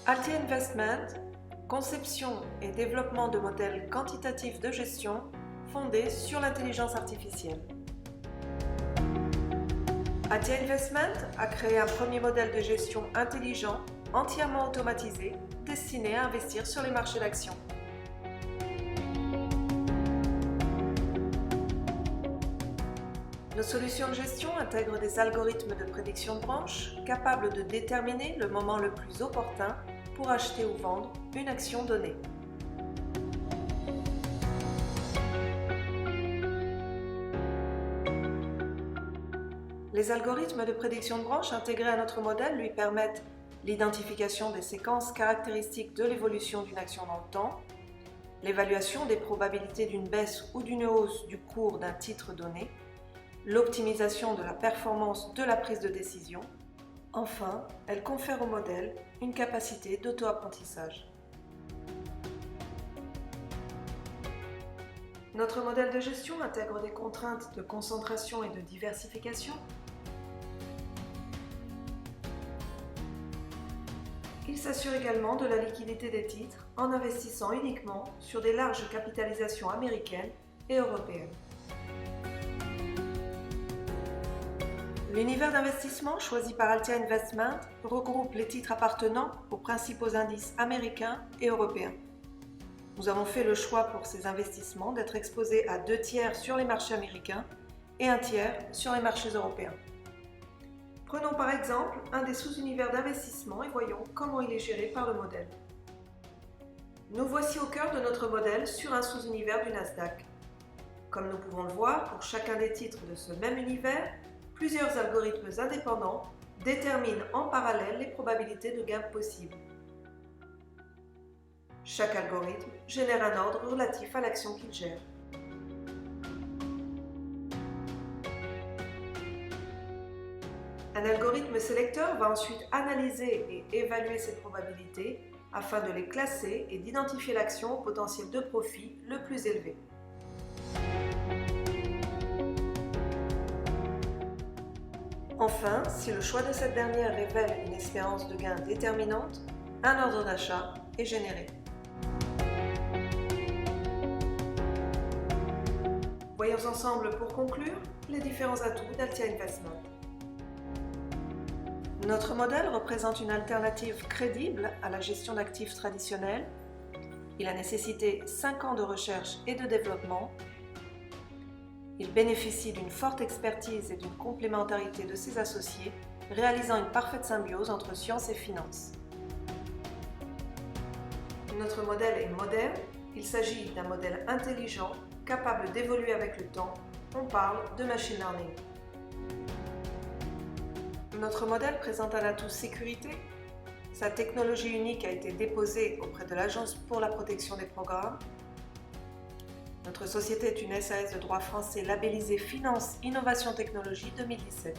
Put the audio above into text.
Altia Investment, conception et développement de modèles quantitatifs de gestion fondés sur l'intelligence artificielle. Altia Investment a créé un premier modèle de gestion intelligent, entièrement automatisé, destiné à investir sur les marchés d'actions. Nos solutions de gestion intègrent des algorithmes de prédiction de branche capables de déterminer le moment le plus opportun pour acheter ou vendre une action donnée. Les algorithmes de prédiction de branche intégrés à notre modèle lui permettent l'identification des séquences caractéristiques de l'évolution d'une action dans le temps, l'évaluation des probabilités d'une baisse ou d'une hausse du cours d'un titre donné, l'optimisation de la performance de la prise de décision. Enfin, elle confère au modèle une capacité d'auto-apprentissage. Notre modèle de gestion intègre des contraintes de concentration et de diversification. Il s'assure également de la liquidité des titres en investissant uniquement sur des larges capitalisations américaines et européennes. L'univers d'investissement choisi par Altia Investment regroupe les titres appartenant aux principaux indices américains et européens. Nous avons fait le choix pour ces investissements d'être exposés à 2 tiers sur les marchés américains et 1 tiers sur les marchés européens. Prenons par exemple un des sous-univers d'investissement et voyons comment il est géré par le modèle. Nous voici au cœur de notre modèle sur un sous-univers du Nasdaq. Comme nous pouvons le voir, pour chacun des titres de ce même univers, plusieurs algorithmes indépendants déterminent en parallèle les probabilités de gains possibles. Chaque algorithme génère un ordre relatif à l'action qu'il gère. Un algorithme sélecteur va ensuite analyser et évaluer ces probabilités afin de les classer et d'identifier l'action au potentiel de profit le plus élevé. Enfin, si le choix de cette dernière révèle une espérance de gain déterminante, un ordre d'achat est généré. Voyons ensemble pour conclure les différents atouts d'Altia Investment. Notre modèle représente une alternative crédible à la gestion d'actifs traditionnels. Il a nécessité 5 ans de recherche et de développement. Il bénéficie d'une forte expertise et d'une complémentarité de ses associés, réalisant une parfaite symbiose entre science et finance. Notre modèle est moderne. Il s'agit d'un modèle intelligent, capable d'évoluer avec le temps. On parle de machine learning. Notre modèle présente un atout sécurité. Sa technologie unique a été déposée auprès de l'Agence pour la protection des programmes. Notre société est une SAS de droit français labellisée Finance Innovation Technologie 2017.